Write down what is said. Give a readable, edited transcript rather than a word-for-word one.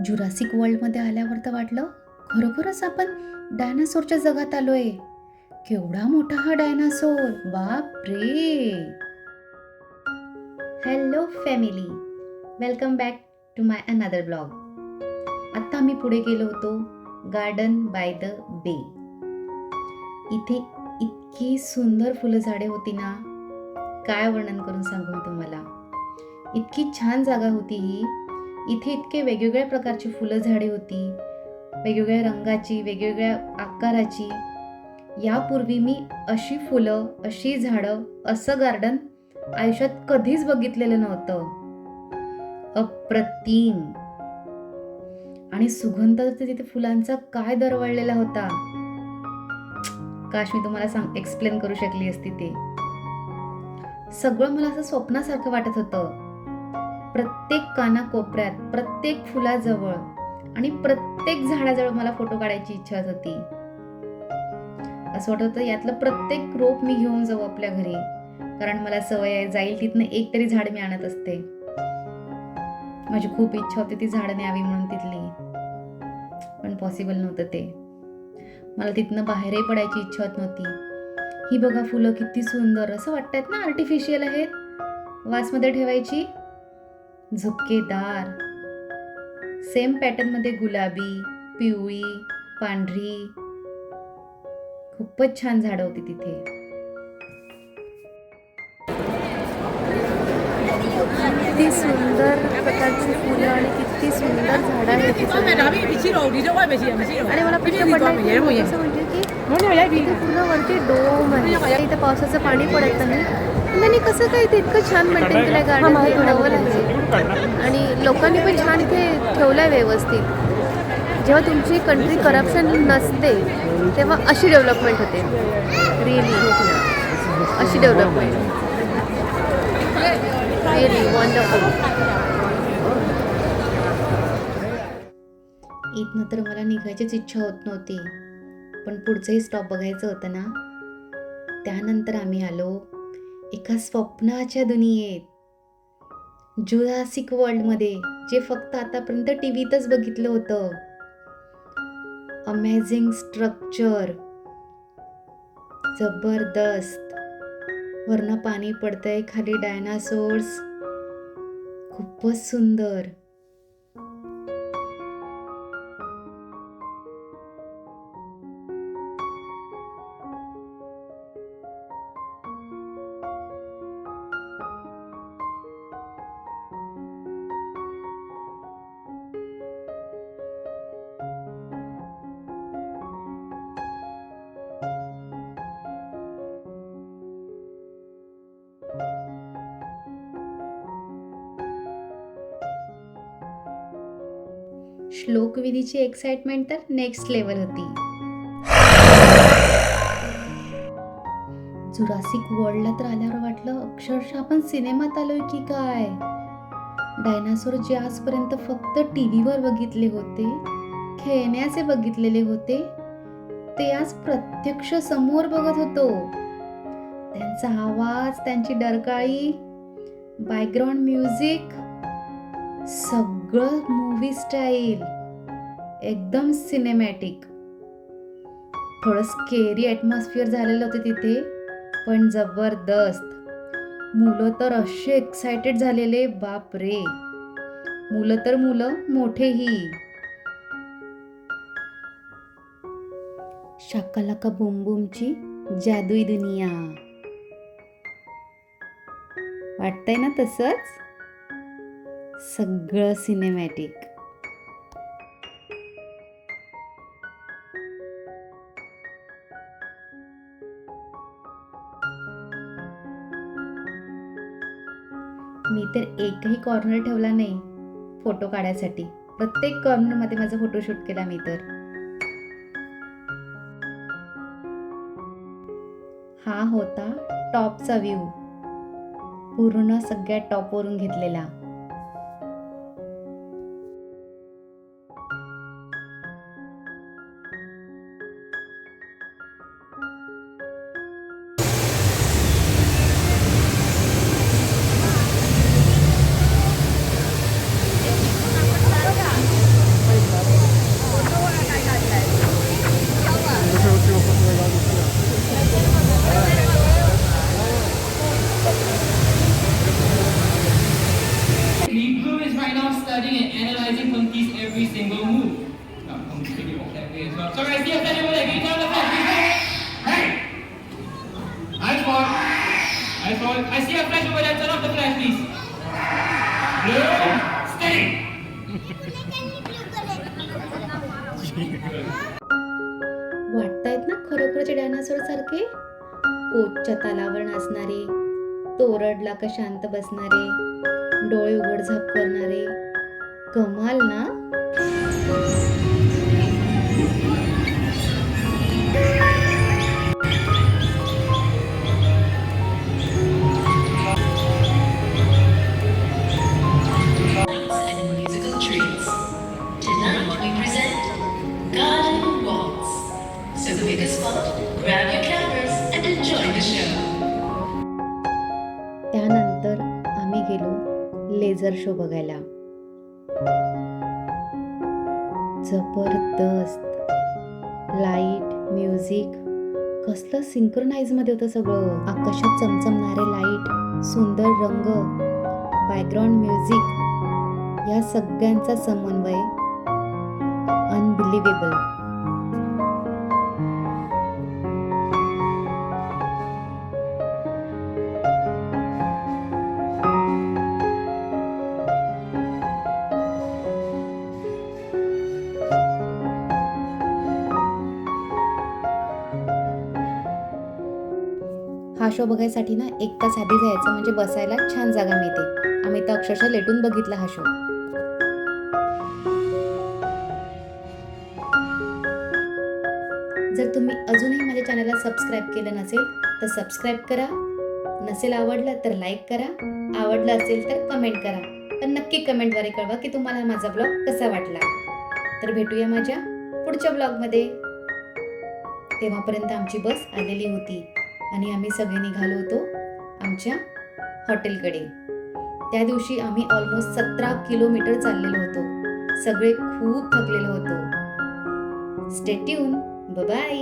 Jurassic वर्ल्डमध्ये आल्यावर तर वाटलं खरोखरच आपण डायनासोरच्या जगात आलोय. केवढा मोठा हा डायनासोर, बाप रे. Hello family, welcome back to my another blog. आता आम्ही पुढे गेलो होतो गार्डन बाय द बे. इथे इतकी सुंदर फुलं झाडे होती ना, काय वर्णन करून सांगू मी तुम्हाला. इतकी छान जागा होती ही. इथे इतके वेगवेगळ्या प्रकारची फुलं झाडे होती, वेगवेगळ्या रंगाची, वेगवेगळ्या आकाराची. यापूर्वी मी अशी फुलं, अशी झाडं, असं गार्डन आयुष्यात कधीच बघितलेलं नव्हतं. अप्रतिम. आणि सुगंध तिथे फुलांचा काय दरवळलेला होता. काश मी तुम्हाला एक्सप्लेन करू शकली असती. ते सगळं मला असं स्वप्नासारखं वाटत होतं. प्रत्येक कानाकोपऱ्यात, प्रत्येक फुलाजवळ आणि प्रत्येक झाडाजवळ मला फोटो काढायची इच्छा होती. असं वाटत होतं यातलं प्रत्येक रोप मी घेऊन जाऊ आपल्या घरी, कारण मला सवय आहे, जाईल तिथनं एक तरी झाड मी आणत असते. माझी खूप इच्छा होती ती झाडं न्यावी म्हणून तिथली, पण पॉसिबल नव्हतं ते. मला तिथनं बाहेरही पडायची इच्छा होत नव्हती. ही बघा फुलं किती सुंदर, असं वाटतात ना आर्टिफिशियल आहेत, वासमध्ये ठेवायची. झुपकेदार, सेम पॅटर्न मध्ये गुलाबी, पिवळी, पांढरी. खूपच छान झाडं होती तिथे. किती सुंदर प्रकारची फुलं आणि किती सुंदर झाडं आहेत तिथे. आणि मला प्रश्न पडला की इथे पूर्ण वरती डोम आहे, इथे पावसाचं पाणी पडत नाही. त्यांनी कसं काय ते इतकं छान मेंटेन केलंय गार्डन, ठेवलं आहे. आणि लोकांनी पण छान इथे ठेवलंय व्यवस्थित. जेव्हा तुमची कंट्री करप्शन नसते तेव्हा अशी डेव्हलपमेंट होते. रिअली अशी डेव्हलपमेंट, रिअली वंडरफुल. इथनं तर मला निघायचीच इच्छा होत नव्हती, पण पुढचंही स्टॉप बघायचं होतं ना. त्यानंतर आम्ही आलो एका स्वप्नाच्या दुनियेत, जुरासिक वर्ल्ड मध्ये, जे फक्त आतापर्यंत टीव्हीतच बघितलं होतं. अमेझिंग स्ट्रक्चर, जबरदस्त. वरनं पाणी पडतंय, खाली डायनासोर्स. खूपच सुंदर. श्लोकविधीची एक्साइटमेंट तर नेक्स्ट लेवल होती. जुरासिक वर्ल्डला तर आल्यावर वाटलं अक्षरशः आपण सिनेमात आलोय की काय. डायनासोर जे आजपर्यंत फक्त टीव्हीवर बघितले होते, खेळण्याचे बघितलेले होते, ते आज प्रत्यक्ष समोर बघत होतो. त्यांचा आवाज, त्यांची डरकाळी, बॅकग्राऊंड म्युझिक, सगळं मूवी स्टाईल, एकदम सिनेमॅटिक. थोडं स्केरी ॲटमॉस्फिअर झालेलं होतं तिथे, पण जबरदस्त. मुलं तर असे एक्सायटेड झालेले, बाप रे. मुलं तर मुलं, मोठेही. शाकालाका बूम बूमची जादुई दुनिया. वाटतंय ना तसंच, सगळं सिनेमॅटिक. मी तर एकही कॉर्नर ठेवला नाही फोटो काढायसाठी. प्रत्येक कॉर्नर मध्ये माझा फोटोशूट केला मी तर. हा होता टॉपचा व्ह्यू, पूर्ण सगळ्या टॉपवरून घेतलेला. So I see a fellow like you turn the flash. Hey! I fall. I see a flash over there. Turn off the flash, please. Blue, steady. वाटतायत ना खरोखरचे डायनासोर सारखे, कोचच्या तालावर नाचणारे, तोरडला का शांत बसणारे, डोळे उघडझाप करणारे. कमाल ना. And musical treats. Tonight we present Garden Waltz. So pick a spot, grab your cameras, and enjoy the show. त्यानंतर आम्ही गेलो लेझर शो बघायला. जबरदस्त लाईट, म्युझिक, कसलं सिंक्रोनाइज मध्ये होतं सगळं. आकाशात चमचमणारे लाईट, सुंदर रंग, बॅकग्राऊंड म्युझिक, या सगळ्यांचा समन्वय अनबिलिव्हेबल. हा शो बघायसाठी ना 1 तास आधी जायचं, म्हणजे बसायला छान जागा मिळते. आम्ही तर अक्षरशः लेटून बघितला हा शो. जर तुम्ही अजूनही माझ्या चॅनलला सबस्क्राईब केलं नसेल तर सबस्क्राईब करा. नसेल आवडलं तर लाईक करा. आवडलं असेल तर कमेंट करा. पण नक्की कमेंटद्वारे कळवा की तुम्हाला माझा ब्लॉग कसा वाटला. तर भेटूया माझ्या पुढच्या ब्लॉगमध्ये. तेव्हापर्यंत आमची बस आलेली होती आणि आम्ही सगळे निघालो होतो आमच्या हॉटेलकडे. त्या दिवशी आम्ही ऑलमोस्ट 17 किलोमीटर चाललेलो होतो. सगळे खूप थकलेलो होतो. Stay tune. बाय.